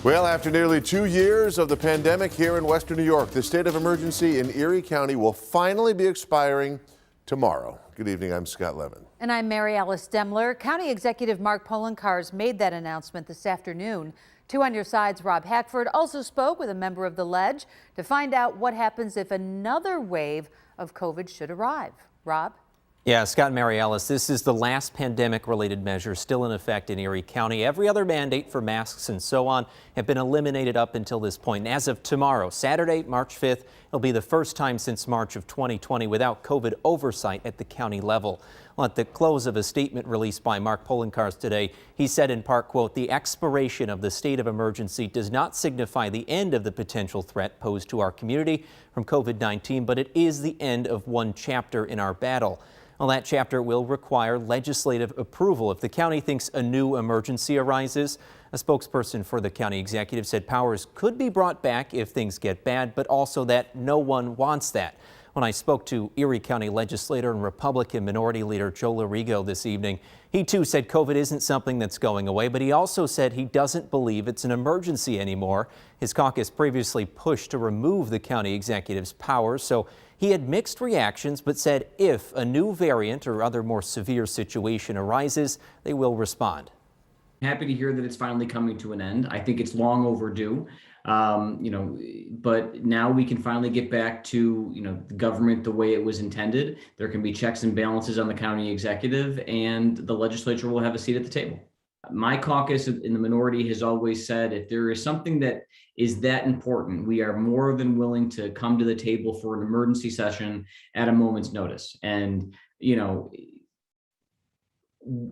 Well, after nearly 2 years of the pandemic here in Western New York, the state of emergency in Erie County will finally be expiring tomorrow. Good evening, I'm Scott Levin. And I'm Mary Alice Demler. County Executive Mark Poloncarz made that announcement this afternoon. 2 on Your Side's Rob Hackford also spoke with a member of the Ledge to find out what happens if another wave of COVID should arrive. Rob? Yeah, Scott and Mary Alice, this is the last pandemic-related measure still in effect in Erie County. Every other mandate for masks and so on have been eliminated up until this point. And as of tomorrow, Saturday, March 5th, it'll be the first time since March of 2020 without COVID oversight at the county level. Well, at the close of a statement released by Mark Poloncarz today, he said in part, quote, "The expiration of the state of emergency does not signify the end of the potential threat posed to our community from COVID-19, but it is the end of one chapter in our battle." Well, that chapter will require legislative approval if the county thinks a new emergency arises. A spokesperson for the county executive said powers could be brought back if things get bad, but also that no one wants that. When I spoke to Erie County legislator and Republican Minority Leader Joe Lorigo this evening, he too said COVID isn't something that's going away, but he also said he doesn't believe it's an emergency anymore. His caucus previously pushed to remove the county executive's powers, so he had mixed reactions, but said if a new variant or other more severe situation arises, they will respond. Happy to hear that it's finally coming to an end. I think it's long overdue, but now we can finally get back to, the government the way it was intended. There can be checks and balances on the county executive, and the legislature will have a seat at the table. My caucus in the minority has always said if there is something that is that important, we are more than willing to come to the table for an emergency session at a moment's notice. And,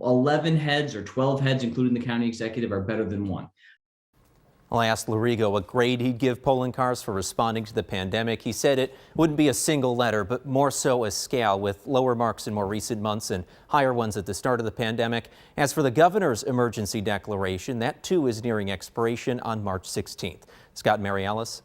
11 heads or 12 heads, including the county executive, are better than one. Well, I asked Lorigo what grade he'd give Poloncarz for responding to the pandemic. He said it wouldn't be a single letter, but more so a scale, with lower marks in more recent months and higher ones at the start of the pandemic. As for the governor's emergency declaration, that too is nearing expiration on March 16th. Scott and Mary Alice.